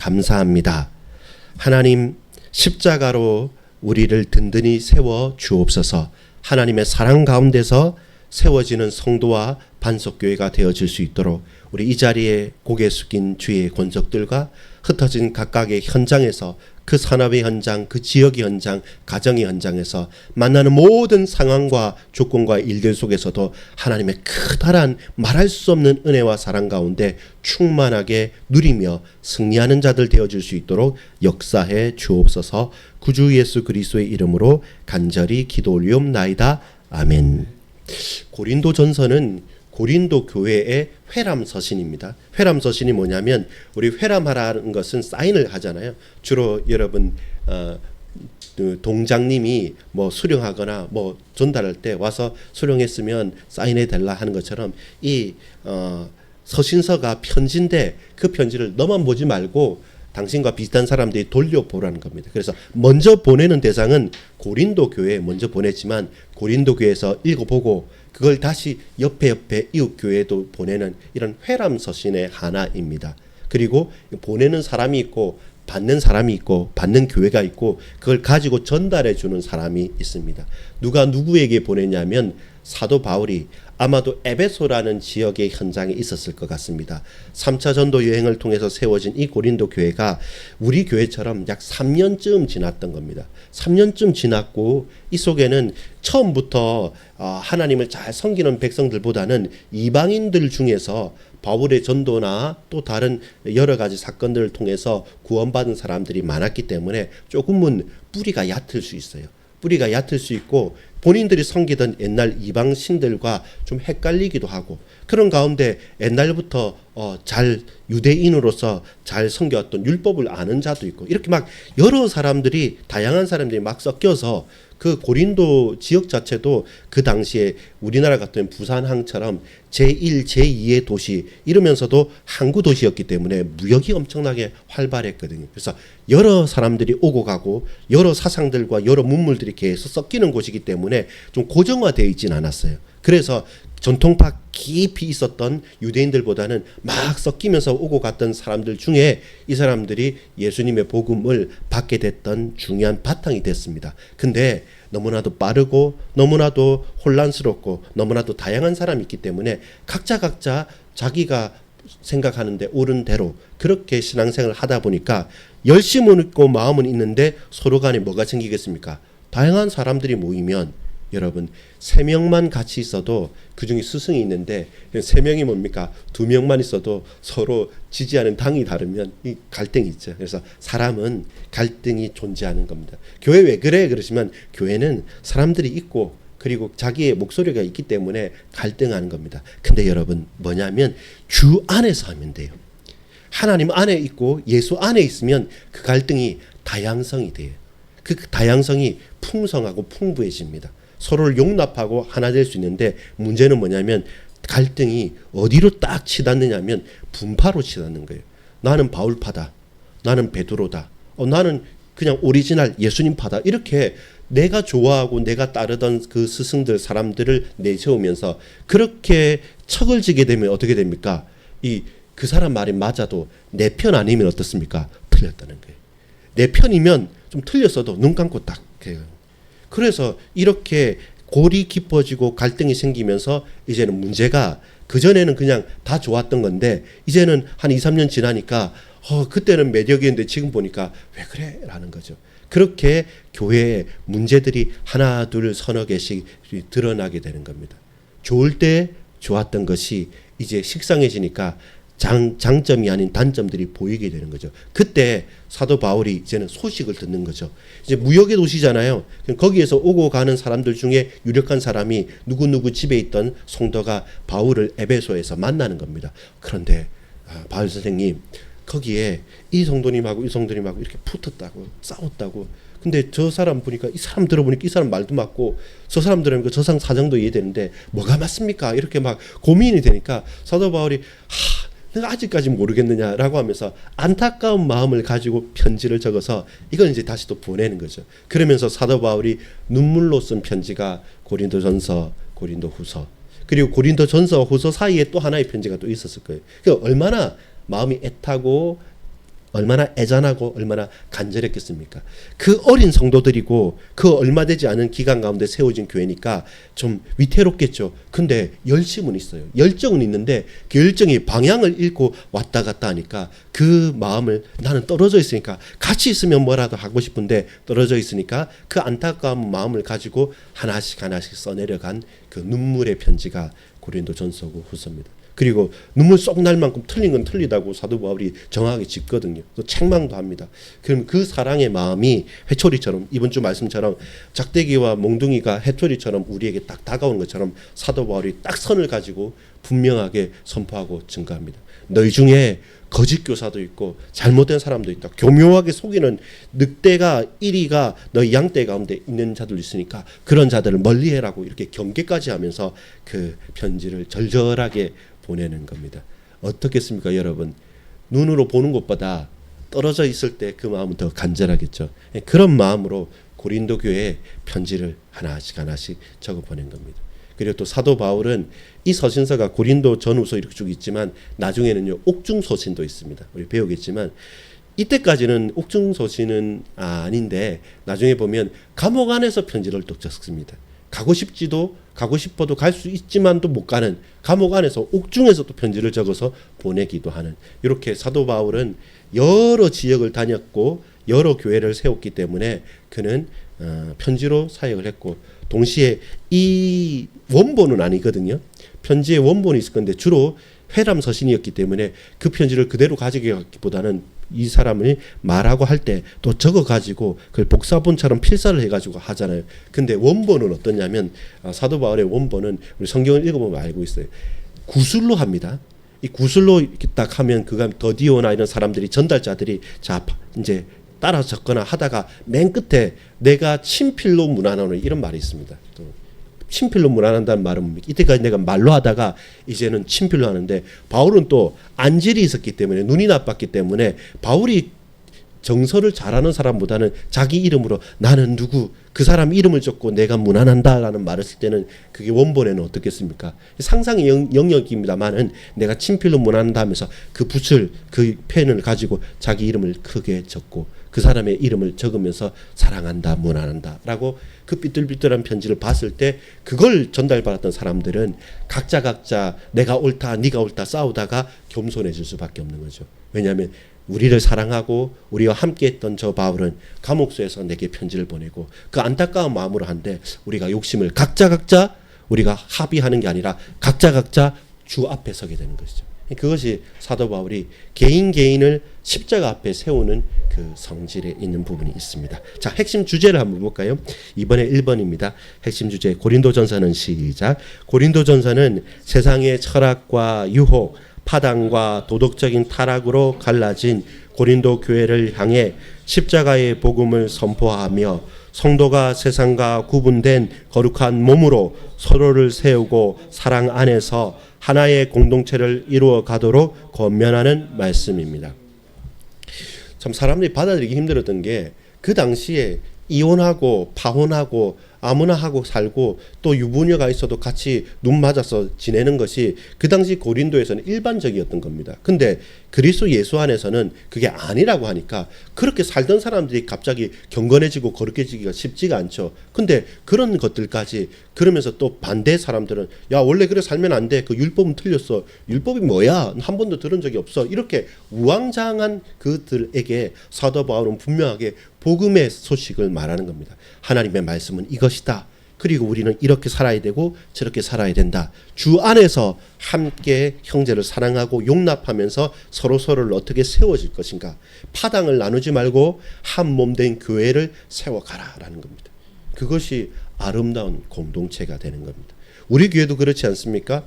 감사합니다. 하나님, 십자가로 우리를 든든히 세워 주옵소서. 하나님의 사랑 가운데서 세워지는 성도와 반석교회가 되어질 수 있도록 우리 이 자리에 고개 숙인 주의 권속들과 흩어진 각각의 현장에서, 그 산업의 현장, 그 지역의 현장, 가정의 현장에서 만나는 모든 상황과 조건과 일들 속에서도 하나님의 크다란 말할 수 없는 은혜와 사랑 가운데 충만하게 누리며 승리하는 자들 되어질 수 있도록 역사해 주옵소서. 구주 예수 그리스도의 이름으로 간절히 기도 올리옵나이다. 아멘. 고린도전서는 고린도 교회의 회람서신입니다. 회람서신이 뭐냐면, 우리 회람하라는 것은 사인을 하잖아요. 주로 여러분 동장님이 뭐 수령하거나 뭐 전달할 때 와서 수령했으면 사인해 달라 하는 것처럼 이 서신서가 편지인데 그 편지를 너만 보지 말고 당신과 비슷한 사람들이 돌려보라는 겁니다. 그래서 먼저 보내는 대상은 고린도 교회에 먼저 보냈지만 고린도 교회에서 읽어보고 그걸 다시 옆에 이웃 교회에도 보내는 이런 회람서신의 하나입니다. 그리고 보내는 사람이 있고 받는 사람이 있고 받는 교회가 있고 그걸 가지고 전달해 주는 사람이 있습니다. 누가 누구에게 보냈냐면 사도 바울이 아마도 에베소라는 지역의 현장에 있었을 것 같습니다. 3차 전도 여행을 통해서 세워진 이 고린도 교회가 우리 교회처럼 약 3년쯤 지났던 겁니다. 3년쯤 지났고 이 속에는 처음부터 하나님을 잘 섬기는 백성들보다는 이방인들 중에서 바울의 전도나 또 다른 여러 가지 사건들을 통해서 구원받은 사람들이 많았기 때문에 조금은 뿌리가 얕을 수 있어요. 뿌리가 얕을 수 있고 본인들이 섬기던 옛날 이방 신들과 좀 헷갈리기도 하고, 그런 가운데 옛날부터 잘 유대인으로서 잘 섬겨왔던 율법을 아는 자도 있고, 이렇게 막 여러 사람들이, 다양한 사람들이 막 섞여서 그 고린도 지역 자체도 그 당시에 우리나라 같은 부산항처럼 제1, 제2의 도시 이러면서도 항구 도시였기 때문에 무역이 엄청나게 활발했거든요. 그래서 여러 사람들이 오고 가고 여러 사상들과 여러 문물들이 계속 섞이는 곳이기 때문에 좀 고정화되어 있진 않았어요. 그래서 전통파 깊이 있었던 유대인들보다는 막 섞이면서 오고 갔던 사람들 중에 이 사람들이 예수님의 복음을 받게 됐던 중요한 바탕이 됐습니다. 근데 너무나도 빠르고 너무나도 혼란스럽고 너무나도 다양한 사람이 있기 때문에 각자 자기가 생각하는데 옳은 대로 그렇게 신앙생활을 하다 보니까 열심은 있고 마음은 있는데 서로 간에 뭐가 생기겠습니까? 다양한 사람들이 모이면 여러분 3명만 같이 있어도 그중에 스승이 있는데 3명이 뭡니까? 2명만 있어도 서로 지지하는 당이 다르면 이 갈등이 있죠. 그래서 사람은 갈등이 존재하는 겁니다. 교회 왜 그래? 그러시면 교회는 사람들이 있고 그리고 자기의 목소리가 있기 때문에 갈등하는 겁니다. 근데 여러분 뭐냐면 주 안에서 하면 돼요. 하나님 안에 있고 예수 안에 있으면 그 갈등이 다양성이 돼요. 그 다양성이 풍성하고 풍부해집니다. 서로를 용납하고 하나 될 수 있는데 문제는 뭐냐면 갈등이 어디로 딱 치닫느냐면 분파로 치닫는 거예요. 나는 바울파다. 나는 베드로다. 나는 그냥 오리지널 예수님파다. 이렇게 내가 좋아하고 내가 따르던 그 스승들 사람들을 내세우면서 그렇게 척을 지게 되면 어떻게 됩니까? 그 사람 말이 맞아도 내 편 아니면 어떻습니까? 틀렸다는 거예요. 내 편이면 좀 틀렸어도 눈 감고 딱 해요. 그래서 이렇게 골이 깊어지고 갈등이 생기면서 이제는 문제가, 그전에는 그냥 다 좋았던 건데 이제는 한 2, 3년 지나니까 그때는 매력이었는데 지금 보니까 왜 그래? 라는 거죠. 그렇게 교회에 문제들이 하나 둘 서너 개씩 드러나게 되는 겁니다. 좋을 때 좋았던 것이 이제 식상해지니까 장점이 아닌 단점들이 보이게 되는 거죠. 그때 사도 바울이 이제는 소식을 듣는 거죠. 이제 무역의 도시잖아요. 거기에서 오고 가는 사람들 중에 유력한 사람이 누구누구 집에 있던 성도가 바울을 에베소에서 만나는 겁니다. 그런데 바울 선생님, 거기에 이 성도님하고 이 성도님하고 이렇게 붙었다고, 싸웠다고. 근데 저 사람 보니까, 이 사람 들어보니까 이 사람 말도 맞고 저 사람 들으니까 저 사람 사정도 이해되는데 뭐가 맞습니까? 이렇게 막 고민이 되니까 사도 바울이 내가 아직까지 모르겠느냐라고 하면서 안타까운 마음을 가지고 편지를 적어서 이건 이제 다시 또 보내는 거죠. 그러면서 사도 바울이 눈물로 쓴 편지가 고린도전서, 고린도후서, 그리고 고린도전서, 후서 사이에 또 하나의 편지가 또 있었을 거예요. 그러니까 얼마나 마음이 애타고 얼마나 애잔하고 얼마나 간절했겠습니까? 그 어린 성도들이고 그 얼마 되지 않은 기간 가운데 세워진 교회니까 좀 위태롭겠죠. 근데 열심은 있어요. 열정은 있는데 그 열정이 방향을 잃고 왔다 갔다 하니까 그 마음을, 나는 떨어져 있으니까 같이 있으면 뭐라도 하고 싶은데 떨어져 있으니까 그 안타까운 마음을 가지고 하나씩 하나씩 써내려간 그 눈물의 편지가 고린도전서고 후서입니다. 그리고 눈물 쏙 날 만큼 틀린 건 틀리다고 사도 바울이 정확하게 짚거든요. 또 책망도 합니다. 그럼 그 사랑의 마음이 회초리처럼, 이번 주 말씀처럼 작대기와 몽둥이가 회초리처럼 우리에게 딱 다가오는 것처럼 사도 바울이 딱 선을 가지고 분명하게 선포하고 증거합니다. 너희 중에 거짓 교사도 있고 잘못된 사람도 있다. 교묘하게 속이는 늑대가 이리가 너희 양떼 가운데 있는 자들 있으니까 그런 자들을 멀리해라고 이렇게 경계까지 하면서 그 편지를 절절하게 보내는 겁니다. 어떻겠습니까, 여러분? 눈으로 보는 것보다 떨어져 있을 때 그 마음은 더 간절하겠죠. 그런 마음으로 고린도 교회에 편지를 하나씩 하나씩 적어 보낸 겁니다. 그리고 또 사도 바울은 이 서신서가 고린도 전후서 이렇게 쭉 있지만 나중에는요 옥중서신도 있습니다. 우리 배우겠지만 이때까지는 옥중서신은 아닌데 나중에 보면 감옥 안에서 편지를 또 적습니다. 가고 싶어도 갈 수 있지만 또 못 가는 감옥 안에서 옥중에서 또 편지를 적어서 보내기도 하는, 이렇게 사도 바울은 여러 지역을 다녔고 여러 교회를 세웠기 때문에 그는 편지로 사역을 했고, 동시에 이 원본은 아니거든요. 편지의 원본이 있을 건데 주로 회람 서신이었기 때문에 그 편지를 그대로 가져가기보다는 이 사람을 말하고 할 때 또 적어 가지고 그걸 복사본처럼 필사를 해 가지고 하잖아요. 근데 원본은 어떠냐면 사도 바울의 원본은 우리 성경을 읽어보면 알고 있어요. 구술로 합니다. 이 구술로 이렇게 딱 하면 그가 더디오나 이런 사람들이, 전달자들이 자 이제 따라 적거나 하다가 맨 끝에 내가 친필로 문안하노니 이런 말이 있습니다. 또 친필로 문안한다는 말은 뭡니까? 이때까지 내가 말로 하다가 이제는 친필로 하는데, 바울은 또 안질이 있었기 때문에, 눈이 나빴기 때문에 바울이 정서를 잘하는 사람보다는 자기 이름으로 나는 누구, 그 사람 이름을 적고 내가 문안한다라는 말을 쓸 때는 그게 원본에는 어떻겠습니까? 상상의 영역입니다만은 내가 친필로 문안한다 하면서 그 붓을, 그 펜을 가지고 자기 이름을 크게 적고 그 사람의 이름을 적으면서 사랑한다, 문안한다 라고 그 삐뚤삐뚤한 편지를 봤을 때 그걸 전달받았던 사람들은 각자 내가 옳다 네가 옳다 싸우다가 겸손해질 수밖에 없는 거죠. 왜냐하면 우리를 사랑하고 우리와 함께했던 저 바울은 감옥소에서 내게 편지를 보내고 그 안타까운 마음으로 한데, 우리가 욕심을 각자 우리가 합의하는 게 아니라 각자 주 앞에 서게 되는 것이죠. 그것이 사도 바울이 개인을 십자가 앞에 세우는 그 성질에 있는 부분이 있습니다. 자, 핵심 주제를 한번 볼까요? 이번에 1번입니다. 핵심 주제 고린도전서는 시작. 고린도전서는 세상의 철학과 유혹, 파당과 도덕적인 타락으로 갈라진 고린도 교회를 향해 십자가의 복음을 선포하며 성도가 세상과 구분된 거룩한 몸으로 서로를 세우고 사랑 안에서 하나의 공동체를 이루어 가도록 권면하는 말씀입니다. 참 사람들이 받아들이기 힘들었던 게, 그 당시에 이혼하고 파혼하고 아무나 하고 살고 또 유부녀가 있어도 같이 눈 맞아서 지내는 것이 그 당시 고린도에서는 일반적이었던 겁니다. 근데 그리스도 예수 안에서는 그게 아니라고 하니까 그렇게 살던 사람들이 갑자기 경건해지고 거룩해지기가 쉽지가 않죠. 근데 그런 것들까지 그러면서 또 반대 사람들은 야 원래 그래 살면 안 돼. 그 율법은 틀렸어. 율법이 뭐야? 한 번도 들은 적이 없어. 이렇게 우왕좌왕한 그들에게 사도 바울은 분명하게 복음의 소식을 말하는 겁니다. 하나님의 말씀은 이것이다. 그리고 우리는 이렇게 살아야 되고 저렇게 살아야 된다. 주 안에서 함께 형제를 사랑하고 용납하면서 서로를 어떻게 세워질 것인가. 파당을 나누지 말고 한 몸 된 교회를 세워가라라는 겁니다. 그것이 아름다운 공동체가 되는 겁니다. 우리 교회도 그렇지 않습니까?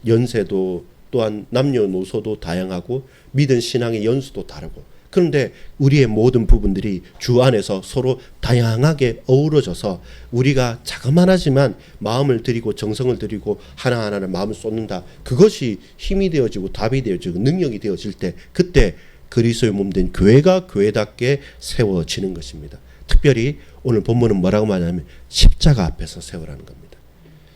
연세도 또한 남녀노소도 다양하고 믿은 신앙의 연수도 다르고, 그런데 우리의 모든 부분들이 주 안에서 서로 다양하게 어우러져서 우리가 자그마하지만 마음을 들이고 정성을 들이고 하나하나를 마음을 쏟는다. 그것이 힘이 되어지고 답이 되어지고 능력이 되어질 때, 그때 그리스도의 몸된 교회가 교회답게 세워지는 것입니다. 특별히 오늘 본문은 뭐라고 말하냐면 십자가 앞에서 세우라는 겁니다.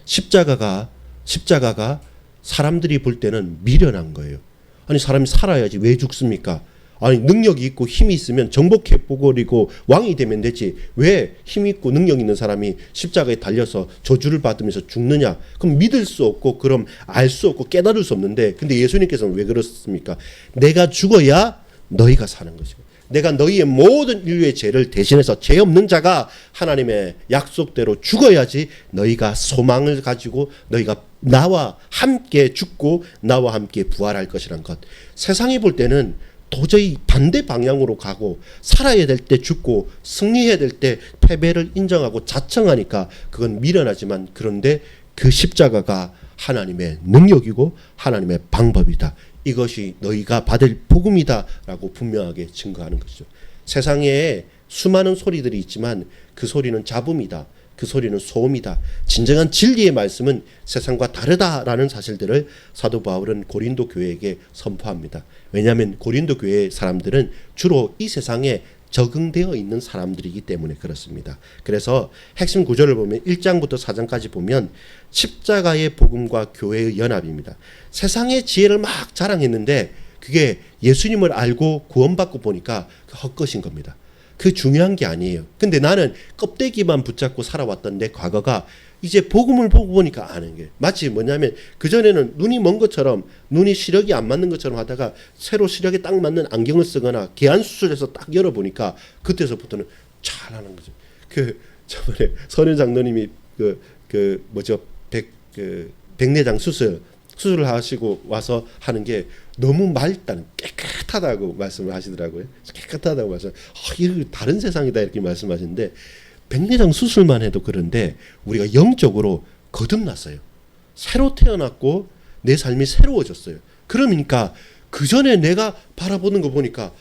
십자가가 사람들이 볼 때는 미련한 거예요. 아니 사람이 살아야지 왜 죽습니까? 아니 능력이 있고 힘이 있으면 정복해버리고 왕이 되면 되지. 왜 힘 있고 능력 있는 사람이 십자가에 달려서 저주를 받으면서 죽느냐. 그럼 믿을 수 없고 그럼 알 수 없고 깨달을 수 없는데, 근데 예수님께서는 왜 그렇습니까? 내가 죽어야 너희가 사는 것이고, 내가 너희의 모든 인류의 죄를 대신해서 죄 없는 자가 하나님의 약속대로 죽어야지 너희가 소망을 가지고 너희가 나와 함께 죽고 나와 함께 부활할 것이란 것. 세상이 볼 때는 도저히 반대 방향으로 가고 살아야 될 때 죽고 승리해야 될 때 패배를 인정하고 자청하니까 그건 미련하지만, 그런데 그 십자가가 하나님의 능력이고 하나님의 방법이다. 이것이 너희가 받을 복음이다라고 분명하게 증거하는 것이죠. 세상에 수많은 소리들이 있지만 그 소리는 잡음이다. 그 소리는 소음이다. 진정한 진리의 말씀은 세상과 다르다라는 사실들을 사도 바울은 고린도 교회에게 선포합니다. 왜냐하면 고린도 교회의 사람들은 주로 이 세상에 적응되어 있는 사람들이기 때문에 그렇습니다. 그래서 핵심 구절을 보면 1장부터 4장까지 보면 십자가의 복음과 교회의 연합입니다. 세상의 지혜를 막 자랑했는데 그게 예수님을 알고 구원받고 보니까 헛것인 겁니다. 그 중요한 게 아니에요. 근데 나는 껍데기만 붙잡고 살아왔던 내 과거가 이제 복음을 보고 보니까 아는 게 마치 뭐냐면, 그전에는 눈이 먼 것처럼, 눈이 시력이 안 맞는 것처럼 하다가 새로 시력에 딱 맞는 안경을 쓰거나 개안 수술해서 딱 열어보니까 그때서부터는 잘하는 거죠. 저번에 선현 장로님이 백내장 수술을 하시고 와서 하는 게 너무 맑다는, 깨끗하다고 말씀을 하시더라고요. 깨끗하다고 이거 다른 세상이다 이렇게 말씀하시는데, 백내장 수술만 해도 그런데 우리가 영적으로 거듭났어요. 새로 태어났고 내 삶이 새로워졌어요. 그러니까 그 전에 내가 바라보는 거 보니까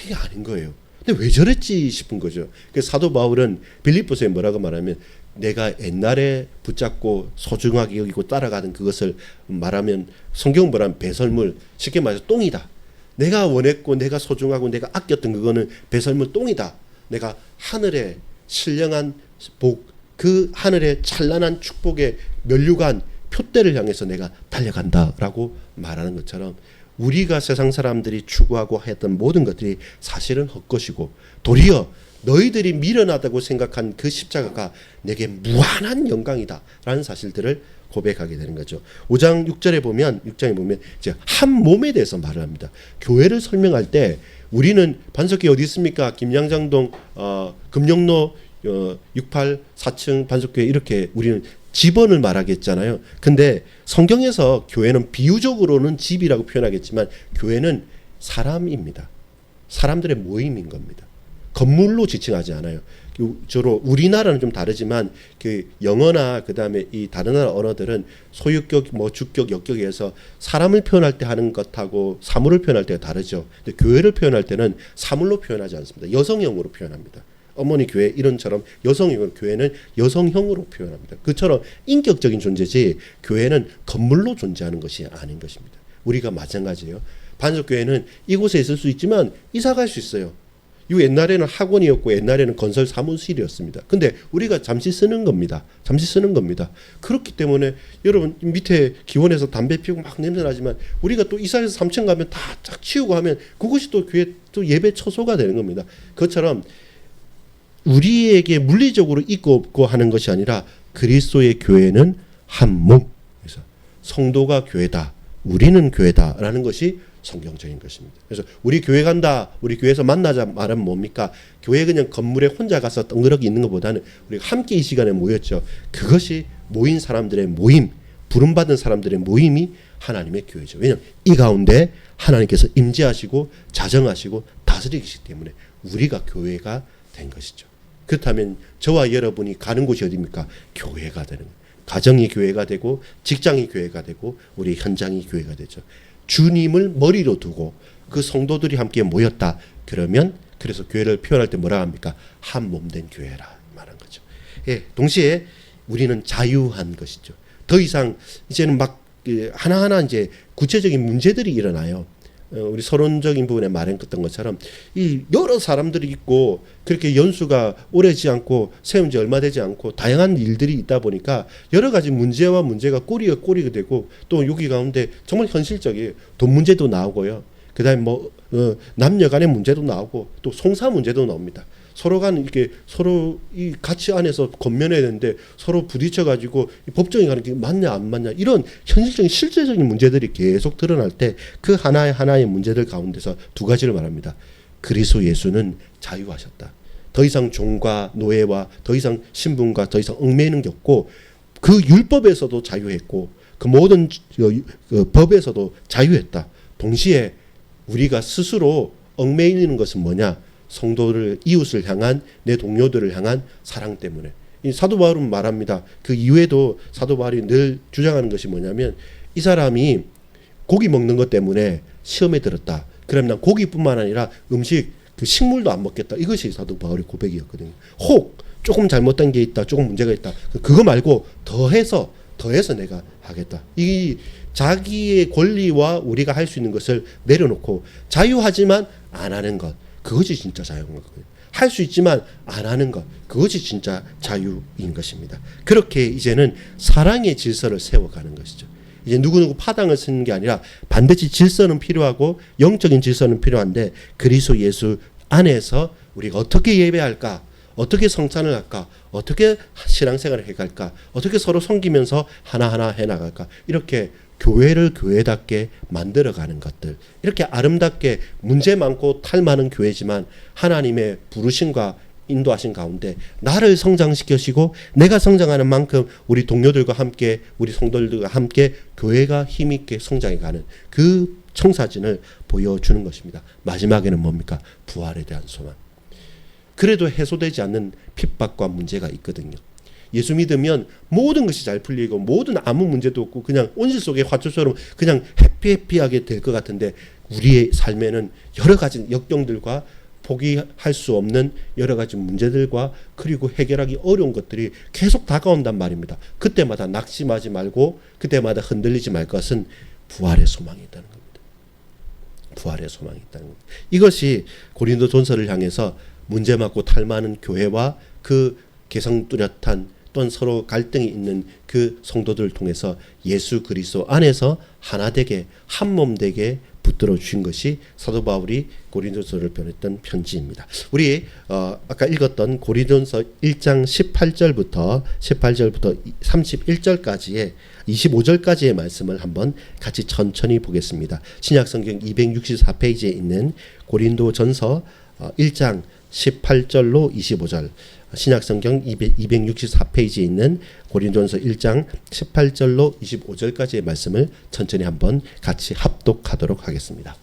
이게 아닌 거예요. 근데 왜 저랬지 싶은 거죠. 그래서 사도 바울은 빌립보서에 뭐라고 말하면, 내가 옛날에 붙잡고 소중하게 여기고 따라가는 그것을 말하면, 성경 뭐라면 배설물, 쉽게 말해서 똥이다. 내가 원했고 내가 소중하고 내가 아꼈던 그거는 배설물 똥이다. 내가 하늘의 신령한 복, 그 하늘의 찬란한 축복의 면류관 표대를 향해서 내가 달려간다라고 말하는 것처럼, 우리가 세상 사람들이 추구하고 했던 모든 것들이 사실은 헛것이고, 도리어 너희들이 미련하다고 생각한 그 십자가가 내게 무한한 영광이다라는 사실들을 고백하게 되는 거죠. 5장 6절에 보면, 6장에 보면 이제 한 몸에 대해서 말을 합니다. 교회를 설명할 때 우리는 반석교회 어디 있습니까? 김양장동 금영로 68 4층 반석교회, 이렇게 우리는 집원을 말하겠잖아요. 근데 성경에서 교회는 비유적으로는 집이라고 표현하겠지만 교회는 사람입니다. 사람들의 모임인 겁니다. 건물로 지칭하지 않아요. 주로 우리나라는 좀 다르지만 그 영어나 그다음에 이 다른 나라 언어들은 소유격, 주격, 역격에서 사람을 표현할 때 하는 것하고 사물을 표현할 때가 다르죠. 근데 교회를 표현할 때는 사물로 표현하지 않습니다. 여성형으로 표현합니다. 어머니 교회 이런처럼 여성형으로, 교회는 여성형으로 표현합니다. 그처럼 인격적인 존재지 교회는 건물로 존재하는 것이 아닌 것입니다. 우리가 마찬가지예요. 반석교회는 이곳에 있을 수 있지만 이사 갈 수 있어요. 이 옛날에는 학원이었고 옛날에는 건설 사무실이었습니다. 근데 우리가 잠시 쓰는 겁니다. 잠시 쓰는 겁니다. 그렇기 때문에 여러분 밑에 기원에서 담배 피우고 막 냄새 나지만 우리가 또 이사해서 3층 가면 다 쫙 치우고 하면 그것이 또 교회 또 예배 처소가 되는 겁니다. 그것처럼 우리에게 물리적으로 있고 없고 하는 것이 아니라 그리스도의 교회는 한 몸. 그래서 성도가 교회다. 우리는 교회다라는 것이 성경적인 것입니다. 그래서 우리 교회 간다, 우리 교회에서 만나자 말은 뭡니까? 교회 그냥 건물에 혼자 가서 덩그러기 있는 것보다는 우리가 함께 이 시간에 모였죠. 그것이 모인 사람들의 모임, 부름받은 사람들의 모임이 하나님의 교회죠. 왜냐하면 이 가운데 하나님께서 임재하시고 자정하시고 다스리시기 때문에 우리가 교회가 된 것이죠. 그렇다면 저와 여러분이 가는 곳이 어디입니까? 교회가 되는 거예요. 가정이 교회가 되고 직장이 교회가 되고 우리 현장이 교회가 되죠. 주님을 머리로 두고 그 성도들이 함께 모였다. 그러면 그래서 교회를 표현할 때 뭐라 합니까? 한 몸 된 교회라 말한 거죠. 예, 동시에 우리는 자유한 것이죠. 더 이상 이제는 막 하나하나 이제 구체적인 문제들이 일어나요. 우리 서론적인 부분에 말했던 것처럼 이 여러 사람들이 있고 그렇게 연수가 오래지 않고 세운 지 얼마 되지 않고 다양한 일들이 있다 보니까 여러 가지 문제가 꼬리가 되고 또 여기 가운데 정말 현실적이에요. 돈 문제도 나오고요. 그다음에 뭐 남녀 간의 문제도 나오고 또 송사 문제도 나옵니다. 서로 간 이렇게 서로 이 가치 안에서 건면해야 되는데 서로 부딪혀 가지고 법정에 가는 게 맞냐 안 맞냐 이런 현실적인 실제적인 문제들이 계속 드러날 때 그 하나의 문제들 가운데서 두 가지를 말합니다. 그리스도 예수는 자유하셨다. 더 이상 종과 노예와 더 이상 신분과 더 이상 얽매이는 게 없고 그 율법에서도 자유했고 그 모든 그 법에서도 자유했다. 동시에 우리가 스스로 얽매이는 것은 뭐냐? 성도를 이웃을 향한 내 동료들을 향한 사랑 때문에. 이 사도 바울은 말합니다. 그 이후에도 사도 바울이 늘 주장하는 것이 뭐냐면 이 사람이 고기 먹는 것 때문에 시험에 들었다. 그럼 난 고기뿐만 아니라 음식 그 식물도 안 먹겠다. 이것이 사도 바울의 고백이었거든요. 혹 조금 잘못된 게 있다. 조금 문제가 있다. 그거 말고 더해서 내가 하겠다. 이 자기의 권리와 우리가 할 수 있는 것을 내려놓고 자유하지만 안 하는 것. 그것이 진짜 자유인 거거든요. 할 수 있지만 안 하는 것. 그것이 진짜 자유인 것입니다. 그렇게 이제는 사랑의 질서를 세워가는 것이죠. 이제 누구누구 파당을 쓰는 게 아니라 반드시 질서는 필요하고 영적인 질서는 필요한데 그리스도 예수 안에서 우리가 어떻게 예배할까? 어떻게 성찬을 할까? 어떻게 신앙생활을 해갈까? 어떻게 서로 섬기면서 하나하나 해나갈까? 이렇게 교회를 교회답게 만들어가는 것들. 이렇게 아름답게 문제 많고 탈 많은 교회지만 하나님의 부르심과 인도하신 가운데 나를 성장시키시고 내가 성장하는 만큼 우리 동료들과 함께 우리 성도들과 함께 교회가 힘있게 성장해가는 그 청사진을 보여주는 것입니다. 마지막에는 뭡니까? 부활에 대한 소망. 그래도 해소되지 않는 핍박과 문제가 있거든요. 예수 믿으면 모든 것이 잘 풀리고 모든 아무 문제도 없고 그냥 온실 속의 화초처럼 그냥 해피하게 될 것 같은데 우리의 삶에는 여러 가지 역경들과 포기할 수 없는 여러 가지 문제들과 그리고 해결하기 어려운 것들이 계속 다가온단 말입니다. 그때마다 낙심하지 말고 그때마다 흔들리지 말 것은 부활의 소망이 있다는 겁니다. 부활의 소망이 있다는 겁니다. 이것이 고린도전서를 향해서 문제 많고 탈 많은 교회와 그 개성 뚜렷한 또는 서로 갈등이 있는 그 성도들을 통해서 예수 그리스도 안에서 하나 되게 한 몸 되게 붙들어 주신 것이 사도 바울이 고린도서를 보냈던 편지입니다. 우리 아까 읽었던 고린도서 1장 18절부터 31절까지의 25절까지의 말씀을 한번 같이 천천히 보겠습니다. 신약성경 264페이지에 있는 고린도전서 1장 18절로 25절 신약성경 264페이지에 있는 고린도전서 1장 18절로 25절까지의 말씀을 천천히 한번 같이 합독하도록 하겠습니다.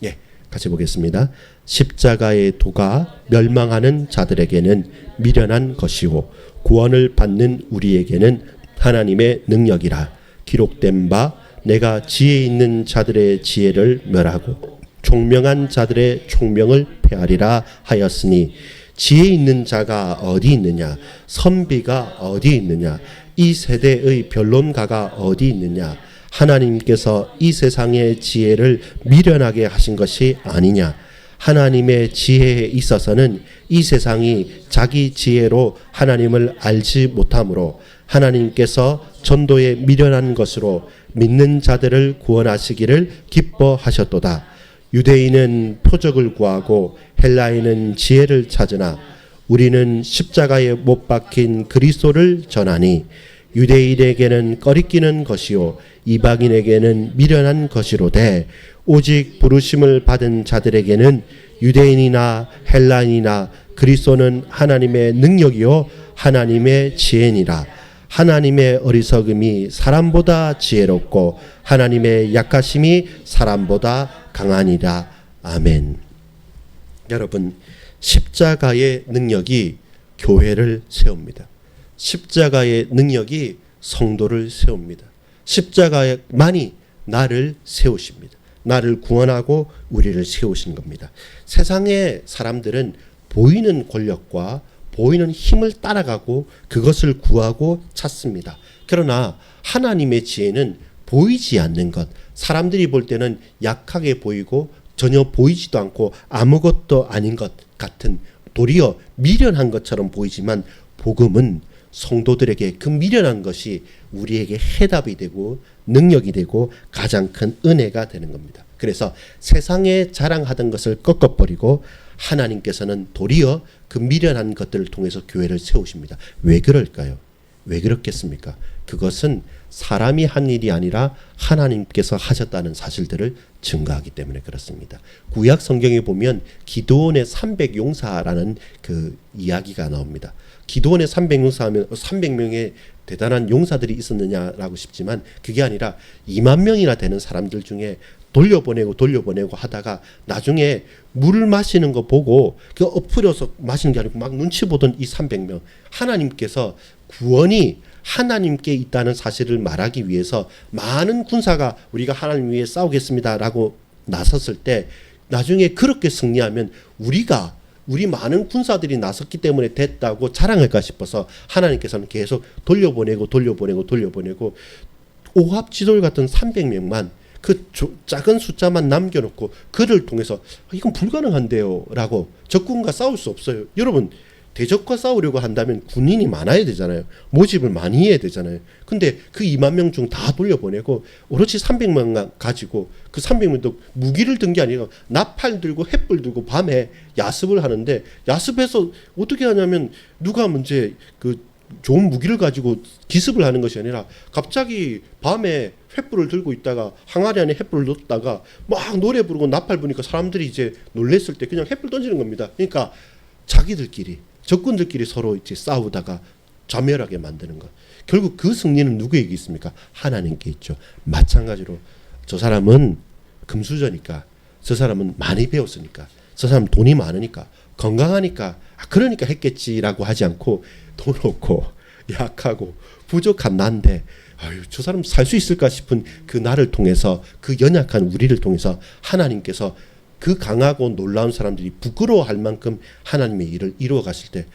예, 같이 보겠습니다. 십자가의 도가 멸망하는 자들에게는 미련한 것이요 구원을 받는 우리에게는 하나님의 능력이라. 기록된 바 내가 지혜 있는 자들의 지혜를 멸하고 총명한 자들의 총명을 폐하리라 하였으니 지혜 있는 자가 어디 있느냐? 선비가 어디 있느냐? 이 세대의 변론가가 어디 있느냐? 하나님께서 이 세상의 지혜를 미련하게 하신 것이 아니냐? 하나님의 지혜에 있어서는 이 세상이 자기 지혜로 하나님을 알지 못하므로 하나님께서 전도에 미련한 것으로 믿는 자들을 구원하시기를 기뻐하셨도다. 유대인은 표적을 구하고 헬라인은 지혜를 찾으나 우리는 십자가에 못 박힌 그리스도를 전하니 유대인에게는 꺼리끼는 것이요 이방인에게는 미련한 것이로되 오직 부르심을 받은 자들에게는 유대인이나 헬라인이나 그리스도는 하나님의 능력이요 하나님의 지혜니라. 하나님의 어리석음이 사람보다 지혜롭고 하나님의 약하심이 사람보다 강하니라. 아멘. 여러분, 십자가의 능력이 교회를 세웁니다. 십자가의 능력이 성도를 세웁니다. 십자가만이 나를 세우십니다. 나를 구원하고 우리를 세우신 겁니다. 세상의 사람들은 보이는 권력과 보이는 힘을 따라가고 그것을 구하고 찾습니다. 그러나 하나님의 지혜는 보이지 않는 것, 사람들이 볼 때는 약하게 보이고 전혀 보이지도 않고 아무것도 아닌 것 같은 도리어 미련한 것처럼 보이지만 복음은 성도들에게 그 미련한 것이 우리에게 해답이 되고 능력이 되고 가장 큰 은혜가 되는 겁니다. 그래서 세상에 자랑하던 것을 꺾어버리고 하나님께서는 도리어 그 미련한 것들을 통해서 교회를 세우십니다. 왜 그럴까요? 왜 그렇겠습니까? 그것은 사람이 한 일이 아니라 하나님께서 하셨다는 사실들을 증거하기 때문에 그렇습니다. 구약 성경에 보면 기드온의 300용사라는 그 이야기가 나옵니다. 기드온의 300용사하면 300명의 대단한 용사들이 있었느냐라고 싶지만 그게 아니라 2만 명이나 되는 사람들 중에 돌려보내고 하다가 나중에 물을 마시는 거 보고 그 엎드려서 마시는 게 아니고 막 눈치 보던 이 300명, 하나님께서 구원이 하나님께 있다는 사실을 말하기 위해서 많은 군사가 우리가 하나님 위해 싸우겠습니다라고 나섰을 때 나중에 그렇게 승리하면 우리 많은 군사들이 나섰기 때문에 됐다고 자랑할까 싶어서 하나님께서는 계속 돌려보내고 오합 지돌 같은 300명만 그 작은 숫자만 남겨놓고 그를 통해서 이건 불가능한데요 라고 적군과 싸울 수 없어요. 여러분 대적과 싸우려고 한다면 군인이 많아야 되잖아요. 모집을 많이 해야 되잖아요. 근데 그 2만 명 중 다 돌려보내고 오로지 300명 가지고 그 300명도 무기를 든 게 아니라 나팔 들고 횃불 들고 밤에 야습을 하는데 야습해서 어떻게 하냐면 누가 문제 그 좋은 무기를 가지고 기습을 하는 것이 아니라 갑자기 밤에 횃불을 들고 있다가 항아리 안에 횃불을 넣다가 막 노래 부르고 나팔 부니까 사람들이 이제 놀랬을 때 그냥 횃불 던지는 겁니다. 그러니까 자기들끼리 적군들끼리 서로 이제 싸우다가 자멸하게 만드는 것. 결국 그 승리는 누구에게 있습니까? 하나님께 있죠. 마찬가지로 저 사람은 금수저니까, 저 사람은 많이 배웠으니까, 저 사람은 돈이 많으니까, 건강하니까, 그러니까 했겠지라고 하지 않고 돈 없고 약하고 부족한 난데 저 사람 살 수 있을까 싶은 그 나를 통해서 그 연약한 우리를 통해서 하나님께서 그 강하고 놀라운 사람들이 부끄러워할 만큼 하나님의 일을 이루어 가실 때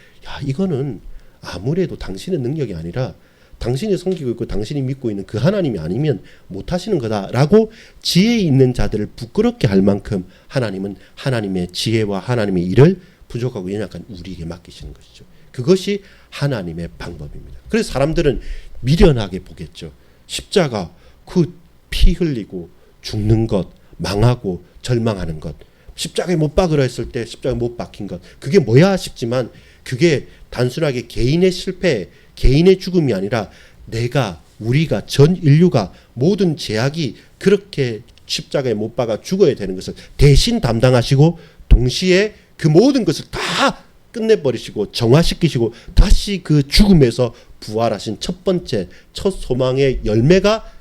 이거는 아무래도 당신의 능력이 아니라 당신이 섬기고 있고 당신이 믿고 있는 그 하나님이 아니면 못하시는 거다라고 지혜 있는 자들을 부끄럽게 할 만큼 하나님은 하나님의 지혜와 하나님의 일을 부족하고 연약한 우리에게 맡기시는 것이죠. 그것이 하나님의 방법입니다. 그래서 사람들은 미련하게 보겠죠. 십자가 그 피 흘리고 죽는 것, 망하고 절망하는 것, 십자가에 못 박으라 했을 때 십자가에 못 박힌 것, 그게 뭐야 싶지만 그게 단순하게 개인의 실패, 개인의 죽음이 아니라 우리가 전 인류가 모든 제약이 그렇게 십자가에 못 박아 죽어야 되는 것을 대신 담당하시고 동시에 그 모든 것을 다 끝내버리시고 정화시키시고 다시 그 죽음에서 부활하신 첫 소망의 열매가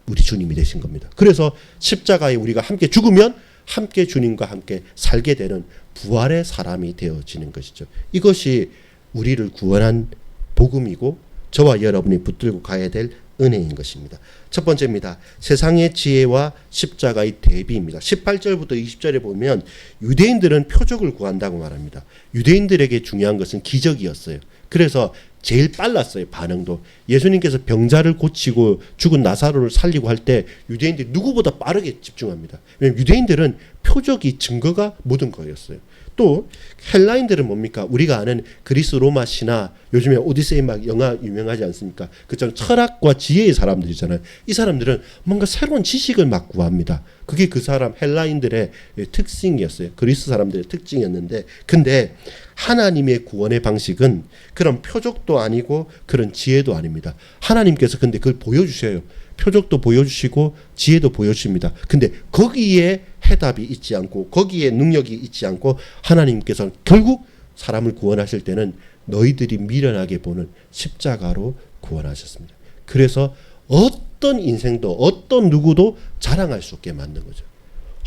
우리 주님이 되신 겁니다. 그래서 십자가에 우리가 함께 죽으면 함께 주님과 함께 살게 되는 부활의 사람이 되어지는 것이죠. 이것이 우리를 구원한 복음이고 저와 여러분이 붙들고 가야 될 은혜인 것입니다. 첫 번째입니다. 세상의 지혜와 십자가의 대비입니다. 18절부터 20절에 보면 유대인들은 표적을 구한다고 말합니다. 유대인들에게 중요한 것은 기적이었어요. 그래서 제일 빨랐어요. 반응도. 예수님께서 병자를 고치고 죽은 나사로를 살리고 할 때 유대인들이 누구보다 빠르게 집중합니다. 왜냐하면 유대인들은 표적이 증거가 모든 거였어요. 또 헬라인들은 뭡니까? 우리가 아는 그리스 로마 신화, 요즘에 오디세이 막 영화 유명하지 않습니까? 그처럼 철학과 지혜의 사람들이잖아요. 이 사람들은 뭔가 새로운 지식을 막 구합니다. 그게 그 사람 헬라인들의 특징이었어요. 그리스 사람들의 특징이었는데, 근데 하나님의 구원의 방식은 그런 표적도 아니고 그런 지혜도 아닙니다. 하나님께서 근데 그걸 보여주셔요. 표적도 보여주시고 지혜도 보여주십니다. 근데 거기에 해답이 있지 않고 거기에 능력이 있지 않고 하나님께서는 결국 사람을 구원하실 때는 너희들이 미련하게 보는 십자가로 구원하셨습니다. 그래서 어떤 인생도 어떤 누구도 자랑할 수 없게 만든 거죠.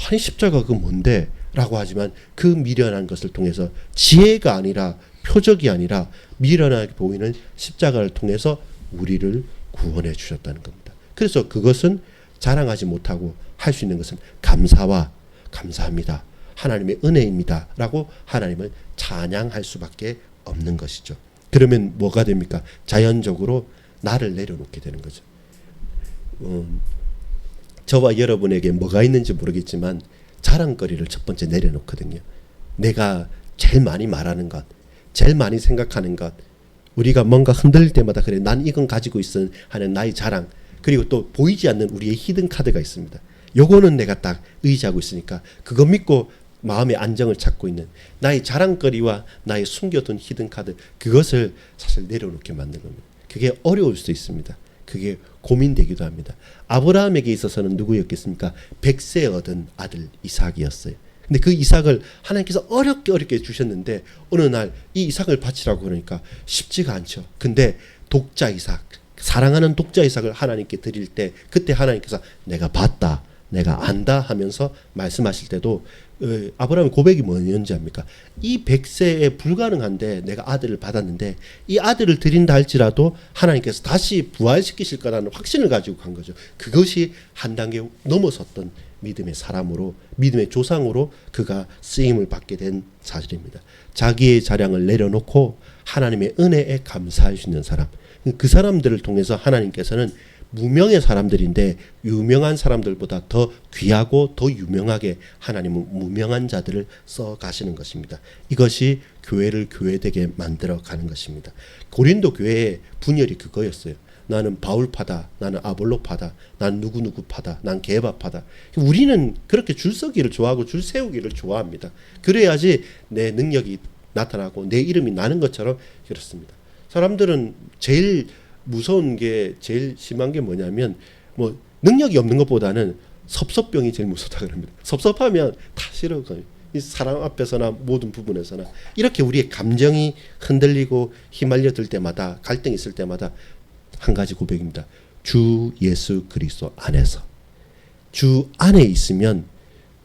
아니 십자가 그 뭔데? 라고 하지만 그 미련한 것을 통해서 지혜가 아니라 표적이 아니라 미련하게 보이는 십자가를 통해서 우리를 구원해 주셨다는 겁니다. 그래서 그것은 자랑하지 못하고 할 수 있는 것은 감사와 감사합니다. 하나님의 은혜입니다. 라고 하나님을 찬양할 수밖에 없는 것이죠. 그러면 뭐가 됩니까? 자연적으로 나를 내려놓게 되는 거죠. 저와 여러분에게 뭐가 있는지 모르겠지만 자랑거리를 첫 번째 내려놓거든요. 내가 제일 많이 말하는 것, 제일 많이 생각하는 것, 우리가 뭔가 흔들릴 때마다 그래 난 이건 가지고 있어 하는 나의 자랑, 그리고 또 보이지 않는 우리의 히든 카드가 있습니다. 요거는 내가 딱 의지하고 있으니까 그거 믿고 마음의 안정을 찾고 있는 나의 자랑거리와 나의 숨겨둔 히든 카드, 그것을 사실 내려놓게 만든 겁니다. 그게 어려울 수도 있습니다. 그게 고민되기도 합니다. 아브라함에게 있어서는 누구였겠습니까? 100세 얻은 아들 이삭이었어요. 근데 그 이삭을 하나님께서 어렵게 주셨는데 어느 날 이 이삭을 바치라고 그러니까 쉽지가 않죠. 근데 독자 이삭, 사랑하는 독자 이삭을 하나님께 드릴 때 그때 하나님께서 내가 봤다, 내가 안다 하면서 말씀하실 때도 아브라함의 고백이 뭐였는지 압니까? 이 100세에 불가능한데 내가 아들을 받았는데 이 아들을 드린다 할지라도 하나님께서 다시 부활시키실 거라는 확신을 가지고 간 거죠. 그것이 한 단계 넘어섰던 믿음의 사람으로, 믿음의 조상으로 그가 쓰임을 받게 된 사실입니다. 자기의 자량을 내려놓고 하나님의 은혜에 감사할 수 있는 사람, 그 사람들을 통해서 하나님께서는 무명의 사람들인데 유명한 사람들보다 더 귀하고 더 유명하게 하나님은 무명한 자들을 써 가시는 것입니다. 이것이 교회를 교회되게 만들어 가는 것입니다. 고린도 교회의 분열이 그거였어요. 나는 바울파다, 나는 아볼로파다, 난 누구누구파다, 난 게바파다. 우리는 그렇게 줄 서기를 좋아하고 줄 세우기를 좋아합니다. 그래야지 내 능력이 나타나고 내 이름이 나는 것처럼 그렇습니다. 사람들은 제일 무서운 게, 제일 심한 게 뭐냐면 뭐 능력이 없는 것보다는 섭섭병이 제일 무섭다 그럽니다. 섭섭하면 다 싫어요. 이 사람 앞에서나 모든 부분에서나 이렇게 우리의 감정이 흔들리고 휘말려들 때마다, 갈등이 있을 때마다 한 가지 고백입니다. 주 예수 그리스도 안에서, 주 안에 있으면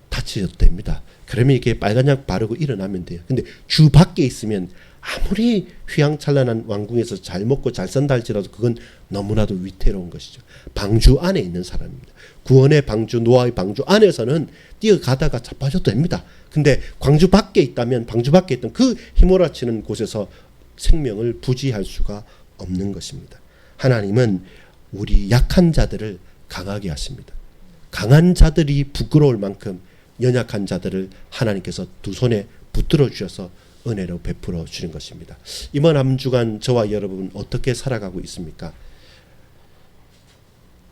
다치셔도 됩니다. 그러면 이렇게 빨간 약 바르고 일어나면 돼요. 근데 주 밖에 있으면 아무리 휘황찬란한 왕궁에서 잘 먹고 잘 산다 할지라도 그건 너무나도 위태로운 것이죠. 방주 안에 있는 사람입니다. 구원의 방주, 노아의 방주 안에서는 뛰어가다가 자빠져도 됩니다. 근데 광주 밖에 있다면, 방주 밖에 있던 그 휘몰아치는 곳에서 생명을 부지할 수가 없는 것입니다. 하나님은 우리 약한 자들을 강하게 하십니다. 강한 자들이 부끄러울 만큼 연약한 자들을 하나님께서 두 손에 붙들어 주셔서 은혜로 베풀어 주는 것입니다. 이번 한 주간 저와 여러분은 어떻게 살아가고 있습니까?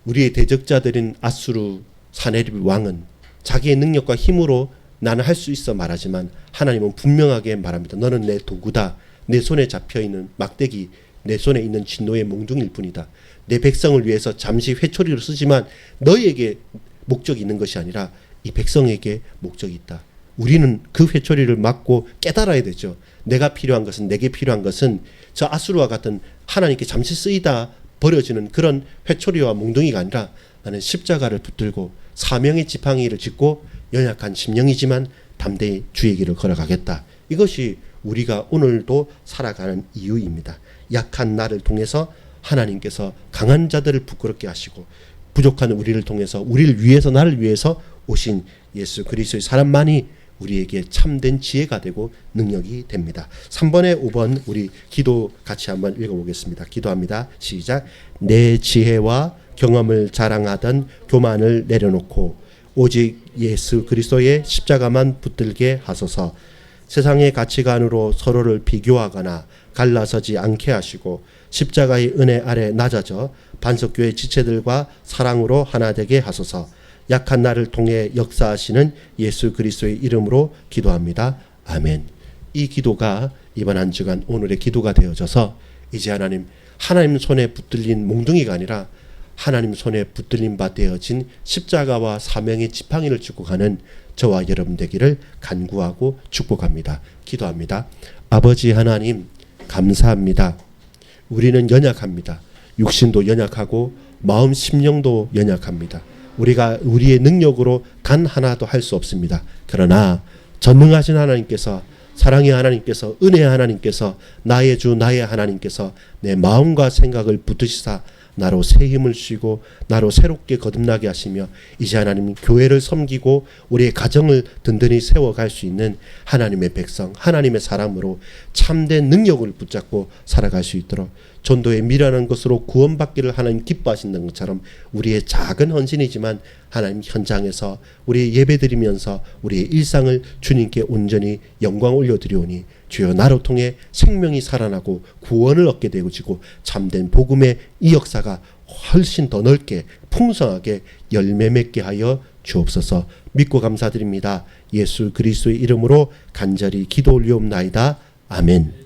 우리의 대적자들인 아수르 사네립 왕은 자기의 능력과 힘으로 나는 할 수 있어 말하지만 하나님은 분명하게 말합니다. 너는 내 도구다. 내 손에 잡혀있는 막대기, 내 손에 있는 진노의 몽둥이일 뿐이다. 내 백성을 위해서 잠시 회초리를 쓰지만 너희에게 목적이 있는 것이 아니라 이 백성에게 목적이 있다. 우리는 그 회초리를 맞고 깨달아야 되죠. 내가 필요한 것은, 내게 필요한 것은 저 아수르와 같은 하나님께 잠시 쓰이다 버려지는 그런 회초리와 몽둥이가 아니라 나는 십자가를 붙들고 사명의 지팡이를 짚고 연약한 심령이지만 담대히 주의 길을 걸어가겠다. 이것이 우리가 오늘도 살아가는 이유입니다. 약한 나를 통해서 하나님께서 강한 자들을 부끄럽게 하시고 부족한 우리를 통해서, 우리를 위해서, 나를 위해서 오신 예수 그리스도의 사람만이 우리에게 참된 지혜가 되고 능력이 됩니다. 3번에 5번 우리 기도 같이 한번 읽어보겠습니다. 기도합니다. 시작. 내 지혜와 경험을 자랑하던 교만을 내려놓고 오직 예수 그리스도의 십자가만 붙들게 하소서. 세상의 가치관으로 서로를 비교하거나 갈라서지 않게 하시고 십자가의 은혜 아래 낮아져 반석교회 지체들과 사랑으로 하나 되게 하소서. 약한 나를 통해 역사하시는 예수 그리스도의 이름으로 기도합니다. 아멘. 이 기도가 이번 한 주간 오늘의 기도가 되어져서 이제 하나님 손에 붙들린 몽둥이가 아니라 하나님 손에 붙들린 바 되어진 십자가와 사명의 지팡이를 짚고 가는 저와 여러분 되기를 간구하고 축복합니다. 기도합니다. 아버지 하나님 감사합니다. 우리는 연약합니다. 육신도 연약하고 마음 심령도 연약합니다. 우리가 우리의 능력으로 단 하나도 할 수 없습니다. 그러나 전능하신 하나님께서, 사랑의 하나님께서, 은혜의 하나님께서, 나의 주 나의 하나님께서 내 마음과 생각을 붙드시사 나로 새 힘을 쉬고 나로 새롭게 거듭나게 하시며 이제 하나님 교회를 섬기고 우리의 가정을 든든히 세워갈 수 있는 하나님의 백성, 하나님의 사람으로 참된 능력을 붙잡고 살아갈 수 있도록 전도에 미련한 것으로 구원받기를 하나님 기뻐하신다는 것처럼 우리의 작은 헌신이지만 하나님 현장에서 우리 예배드리면서 우리의 일상을 주님께 온전히 영광 올려드리오니 주여 나로 통해 생명이 살아나고 구원을 얻게 되어지고 참된 복음의 이 역사가 훨씬 더 넓게 풍성하게 열매 맺게 하여 주옵소서. 믿고 감사드립니다. 예수 그리스도의 이름으로 간절히 기도 올리옵나이다. 아멘.